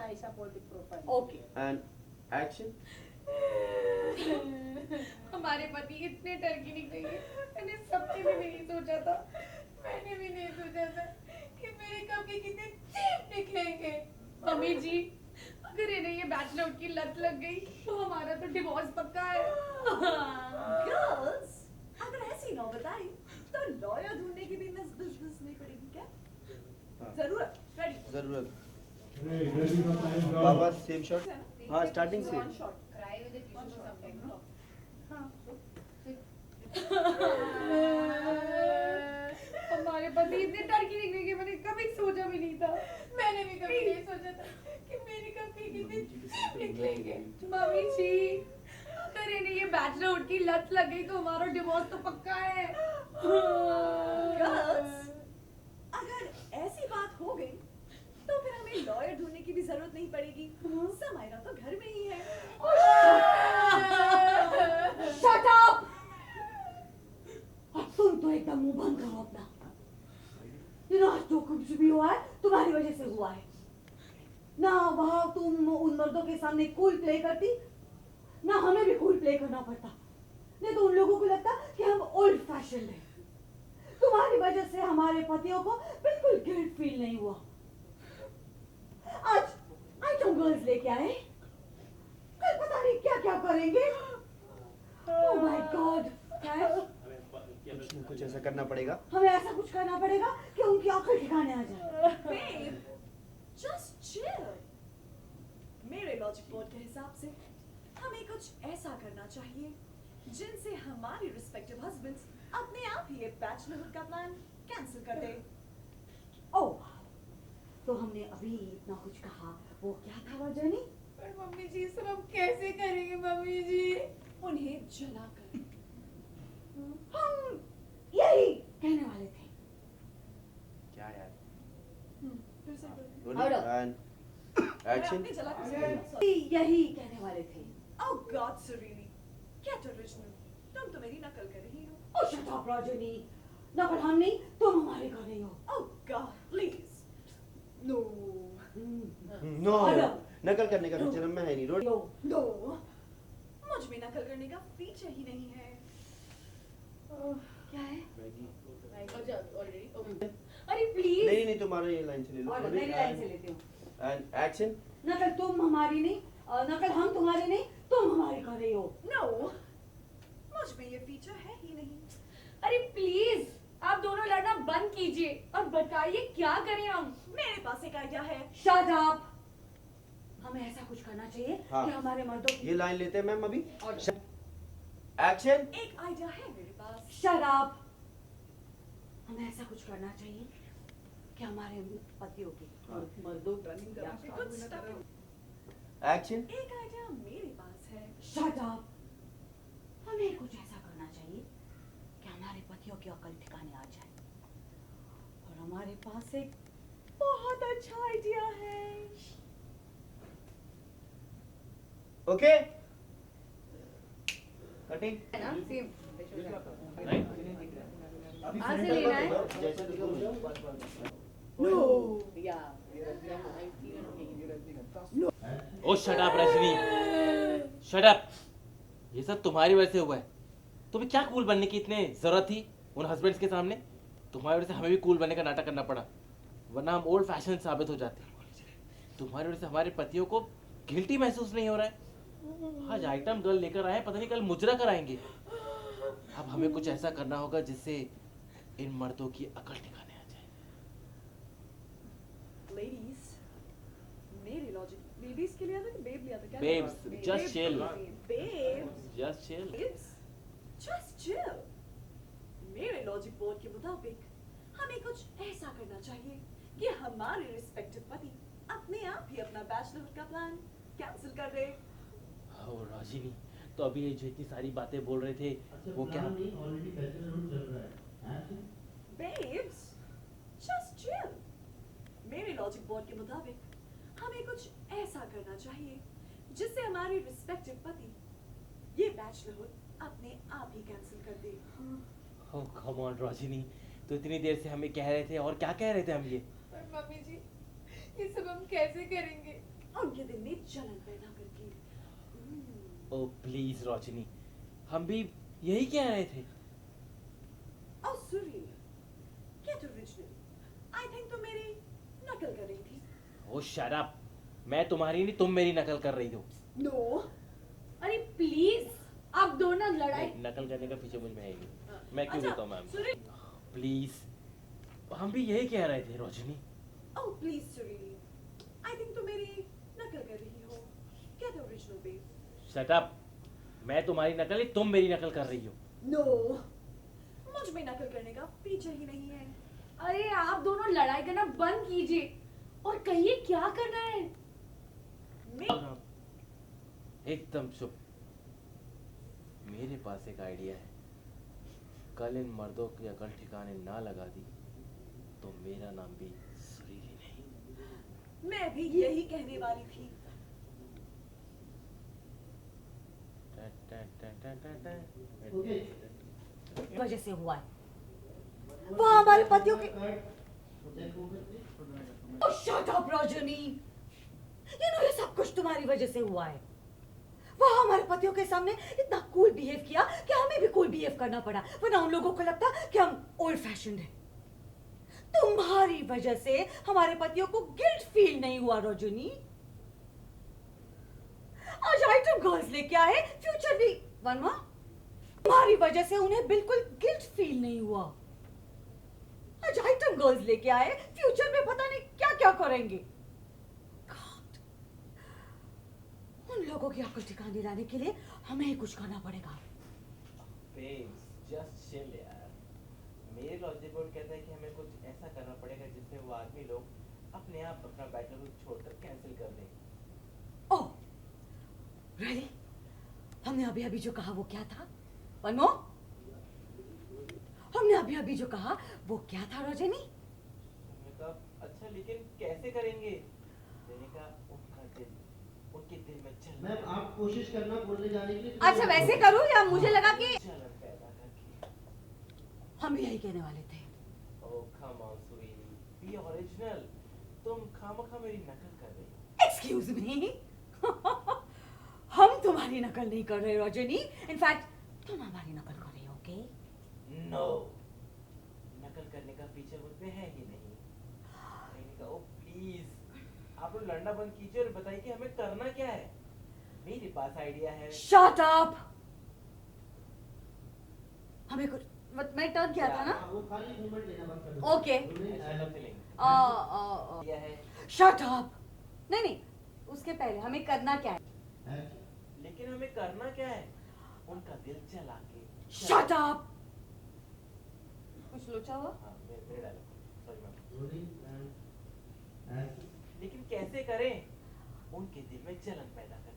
high supportive profile. Okay. And action. हमारे पति इतने टर्की निकलेंगे, मैंने सपने में भी नहीं सोचा था। मैंने भी नहीं सोचा था कि मेरे कपड़े कितने चीप निकलेंगे। मम्मी जी, अगर इन्हें ये बैचलर की लत लग गई तो हमारा तो डिवोर्स पक्का है। गर्ल्स, अगर ऐसी नौबत आई तो लॉयर ढूंढने की भी बिजनेस नहीं पड़ेगी क्या? जरूरत, रेडी। जरूरत। बाबा सेम शॉट। हाँ स्टार्टिंग से। One shot. Cry with a tissue or something, no? हमारे पति इतने टर्की निकलेंगे, मैंने कभी सोचा भी नहीं था। मैंने भी कभी नहीं सोचा था कि मेरे कपड़े कितने चीप निकलेंगे। मम्मी जी, अगर इन्हें ये बैचलरहुड की लत लग गई तो हमारा डिवोर्स तो पक्का है। गर्ल्स, अगर ऐसी बात हो गई तो फिर हमें लॉयर ढूंढने की भी जरूरत नहीं पड़ेगी। समायरा तो घर में ही है। Shut up! अब तुम तो एकदम मुंह बंद करो अपना। आज जो कुछ भी हुआ है तुम्हारी वजह से हुआ है। ना वहां तुम उन मर्दों के सामने कूल प्ले करती, ना हमें भी कूल प्ले करना पड़ता। नहीं तो उन लोगों को लगता कि हम ओल्ड फैशन हैं। तुम्हारी वजह से हमारे पतियों को बिल्कुल गिल्ट फील नहीं हुआ। आज आइटम गर्ल्स लेके आए, कल पता नहीं क्या क्या करेंगे। ओह माय गॉड, कुछ ऐसा करना पड़ेगा। हमें ऐसा कुछ करना पड़ेगा कि उनकी अकल ठिकाने आ जाए। Babe, just chill. मेरे लॉजिक बोर्ड के हिसाब से हमें कुछ ऐसा करना चाहिए जिनसे हमारी रिस्पेक्टिव हस्बैंड्स अपने आप ही ये बैचलरहुड का प्लान कैंसिल कर दे। ओह, तो हमने अभी इतना कुछ कहा, वो क्या था वर्जनी? पर मम्मी जी, सब हम कैसे करेंगे मम्मी जी? उन्हें जलाकर। हम यही कहने वाले थे। क्या यार। फिर से बोलो। Rolling and action. आपने जलाकर यही कहने वाले थे। Oh God, Sereni, get original. तुम तो मेरी नकल कर रही हो। ओह शट अप वर्जनी, नकल हम नहीं, तुम हमारे कर रही हो। Oh God, please. No. No. Hello. नकल करने का फीचर में है नहीं। रोड। लो, No. मुझ में नकल करने का फीचर ही नहीं है। क्या है? अरे प्लीज। नहीं तुम्हारा ये लाइन से ले लो। और मेरी लाइन से लेती हूँ। And action. नकल तुम हमारी नहीं, नकल हम तुम्हारी नहीं, तुम हमारी कर रही हो। No. मुझ में ये फीचर है ही नहीं। अरे प्लीज, आप दोनों लड़ना बंद कीजिए और बताइए क्या करें हम। मेरे पास एक आइडिया है। Shut up. हमें ऐसा कुछ करना चाहिए हाँ। कि हमारे मर्दों की ये लाइन लेते हैं मैम अभी। और Action. एक आइडिया है मेरे पास। Shut up. हमें ऐसा कुछ करना चाहिए कि हमारे पतियों की हाँ। मर्दों की कुछ stuck। Action. एक आइडिया मेरे पास है। Shut up. हमें कुछ ऐसा करना चाहिए कि हमारे पतियों की अकल ठिकाने आ जाए। और हमारे पास एक बहुत अच्छा आइडिया है। Okay. Cutting. है ना, सेम। Right. कहाँ से लेना है? जैसे देखो। Oh shut up Rajni, shut up. ये सब तुम्हारी वजह से हुआ है। तुम्हें क्या कूल बनने की इतने जरूरत थी उन हस्बैंड्स के सामने? तुम्हारी वजह से हमें भी कूल बनने का नाटक करना पड़ा, वरना हम ओल्ड फैशन साबित हो जाते। तुम्हारी वजह से हमारे पतियों को गिल्टी महसूस नहीं हो रहा है। आज आइटम गर्ल लेकर आए, पता नहीं कल मुजरा कराएंगे। अब हमें कुछ ऐसा करना होगा जिससे इन मर्दों की अकल ठिकाने आ जाए। Ladies, मेरे लॉजिक लेडीज के लिए आता कि बेब लिया था क्या? Babes, just chill. Babes, Just chill. babes, just chill. मेरे लॉजिक बोर्ड के मुताबिक हमें कुछ ऐसा करना चाहिए कि हमारे रिस्पेक्टिव पति अपने आप ही अपना बैचलरहुड का प्लान कैंसिल कर दे। ओ राजिनी, तो अभी ये जो इतनी सारी बातें बोल रहे थे वो क्या? Babes, just chill. मेरे लॉजिक बोर्ड के मुताबिक हमें कुछ ऐसा करना चाहिए जिससे हमारे रिस्पेक्टिव पति ये बैचलरहुड अपने आप ही कैंसिल कर दे। ओह कम ऑन राजिनी, तो इतनी देर से हमें कह रहे थे और क्या कह रहे थे हम ये? पर मम्मी जी, ये सब हम कैसे करेंगे? उनके दिल में जलन पैदा करके। ओ प्लीज रोशनी, हम भी यही कह रहे थे। और Suril, gate original. I think तुम मेरी नकल कर रही थी। ओ शट अप, मैं तुम्हारी नहीं, तुम मेरी नकल कर रही हो। नो। अरे प्लीज, आप दोनों लड़ाई। नकल करने का पीछे मुझ में है ही नहीं। मैं क्यों अच्छा, देता हूँ मैम? सुरील। प्लीज, हम भी यही कह रहे थे रोशनी। Oh please Suril, I think तुम मेरी नकल कर रही हो। Get original babe. Shut up, मैं तुम्हारी नकल नहीं, तुम मेरी नकल कर रही हो। नो, मुझ में नकल करने का फीचर ही नहीं है। अरे आप दोनों लड़ाई करना बंद कीजिए और कहिए क्या करना है। मैं एकदम चुप। मेरे पास एक आइडिया है। कल इन मर्दों की अकल ठिकाने ना लगा दी तो मेरा नाम भी सुरील ही नहीं। मैं भी यही कहने वाली थी। वजह से हुआ है। वो हमारे पतियों के शट अप रजनी, ये सब कुछ तुम्हारी वजह से हुआ है। वो हमारे पतियों के सामने इतना कूल बिहेव किया कि हमें भी कूल बिहेव करना पड़ा, वरना उन लोगों को लगता कि हम ओल्ड फैशन है। तुम्हारी वजह से हमारे पतियों को गिल्ट फील नहीं हुआ रजनी। आज आइटम गर्ल्स लेके आए, फ्यूचर भी वर्मा। तुम्हारी वजह से उन्हें बिल्कुल गिल्ट फील नहीं हुआ। आज आइटम गर्ल्स लेके आए, फ्यूचर में पता नहीं क्या क्या करेंगे। God. उन लोगों की अकल ठिकाने लाने के लिए हमें ही कुछ करना पड़ेगा। जस्ट चिल यार। मेरे लॉजिक बोर्ड कहता है कि हमें कुछ ऐसा करना पड़ेगा जिससे वो आदमी लोग अपने आप अपना बैटल छोड़कर कैंसिल कर दें। ओह, रियली? हमने अभी अभी जो कहा वो क्या था? One more? हमने अभी अभी जो कहा वो क्या था रजनी? हमने कहा अच्छा लेकिन कैसे करेंगे? मैंने कहा उनका दिल, उनके दिल में जलन। मैम आप कोशिश करना बोलने जाने की। अच्छा वैसे करूं या मुझे लगा कि जलन पैदा करके। हम भी यही कहने वाले थे। ओह कम ऑन सुरीली, बी ओरिजिनल। तुम खामखा मेरी नकल कर रही हो। Excuse me. हम तुम्हारी नकल नहीं कर रहे रजनी, इनफैक्ट तुम हमारी नकल कर रही हो। ओके? नो, नकल करने का फीचर मुझ में है ही नहीं। मैंने कहा ओ प्लीज आप लोग लड़ना बंद कीजिए और बताइए कि हमें करना क्या है। मेरे पास आइडिया है। Shut up. हमें कुछ मैं टर्न किया था ना? वो खाली मूवमेंट लेना बंद कर दो। ओके। आइडिया है। Shut up. नहीं नहीं, उसके पहले हमें करना क्या है? लेकिन हमें करना क्या है? उनका दिल चला के। Shut up. कुछ लोचा हुआ? हाँ, मेरे dialogue. Sorry ma'am. Rolling and लेकिन कैसे करें? उनके दिल में जलन पैदा करके।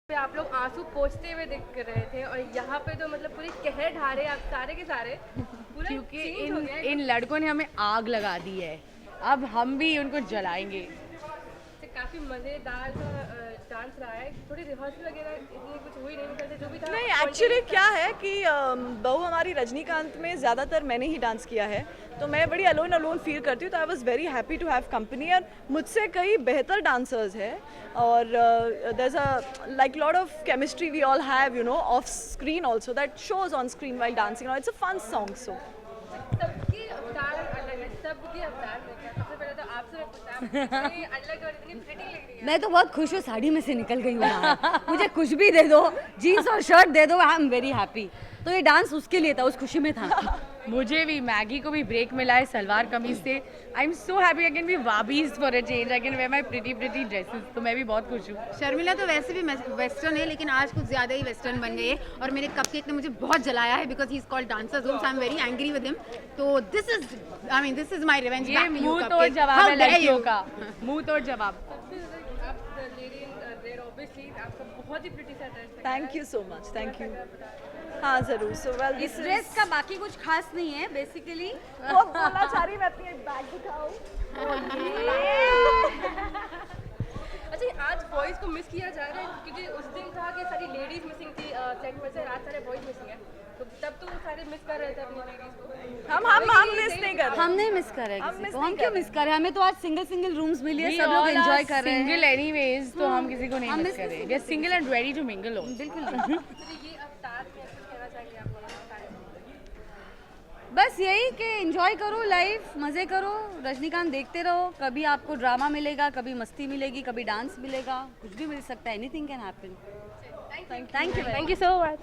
पे आप लोग आंसू पोंछते हुए दिख रहे थे और यहाँ पे तो मतलब पूरी कहर ढा रहे आप सारे के सारे पूरा क्योंकि change हो गया है। इन लड़कों ने हमें आग लगा दी है, अब हम भी उनको जलाएंगे। तो काफी मजेदार डांस रहा है, थोड़ी रिहर्सल वगैरह इतनी कुछ हुई नहीं, मतलब जो भी था नहीं एक्चुअली क्या है कि बहू हमारी रजनीकांत में ज़्यादातर मैंने ही डांस किया है, तो मैं बड़ी अलोन फील करती हूँ, तो I was very happy to have company. और मुझसे कई बेहतर डांसर्स हैं और there is a like lot of chemistry we all have, you know, off screen also that shows on screen while dancing. It's a fun song. So सबकी अवतार अलग है, सबकी अवतार अलग है। सबसे पहले तो आपसे मैं पूछता हूँ, इतनी अलग और इतनी प्रिटी लग रही है। मैं तो बहुत खुश हूँ, साड़ी में से निकल गई हूँ बाहर। मुझे कुछ भी दे दो, जीन्स और शर्ट दे दो, आई एम वेरी हैप्पी। तो ये डांस उसके लिए था, उस खुशी में था। मुझे भी, मैगी को भी ब्रेक मिला है सलवार कमीज से। I am so happy I can be वाबीज for a change, I can wear my pretty dresses. तो मैं भी बहुत खुश हूँ। शर्मिला तो वैसे भी वेस्टर्न है, लेकिन आज कुछ ज़्यादा ही वेस्टर्न बन गई है और मेरे कपकेक ने मुझे बहुत जलाया है because he is called dancers room, so I am very angry with him. तो दिस इज माय रिवेंज ये बैक टू यू मुंह तोड़ कपकेक। जवाब है लड़कियों का, मुंह तोड़ जवाब। आप लेडी इन रेड ऑब्वियसली आपका बहुत ही प्रिटी सा ड्रेस था। Thank you so much, thank you. हाँ ज़रूर। सो वेल इस ड्रेस का बाकी कुछ खास नहीं है बेसिकली। वो बोलना चाह रही मैं अपनी एक बैग दिखाऊं। अच्छा, आज बॉयज को मिस किया जा रहा है क्योंकि उस दिन था कि सारी लेडीज मिसिंग थी सेट पर से, आज सारे बॉयज मिसिंग है, तो तब तो सारे मिस कर रहे थे अपनी लेडीज को। हम मिस नहीं कर रहे। हम नहीं मिस कर रहे हम किसी miss को, नहीं हम कर क्यों रहे। मिस कर रहे हैं? हमें तो आज सिंगल रूम्स मिली है, We सब लोग all एंजॉय are कर रहे single हैं। anyways, तो हम किसी को नहीं हम मिस miss कर रहे। किसी We are single and ready to mingle हो। बिल्कुल। तो ये अवतार में कुछ कहना चाहिए आप लोगों को? बस यही कि एंजॉय करो लाइफ, मज़े करो, रजनीकांत देखते रहो। कभी आपको ड्रामा मिलेगा, कभी मस्ती मिलेगी, कभी डांस मिलेगा, कुछ भी मिल सकता है। Anything can happen. Thank you. Thank you so much.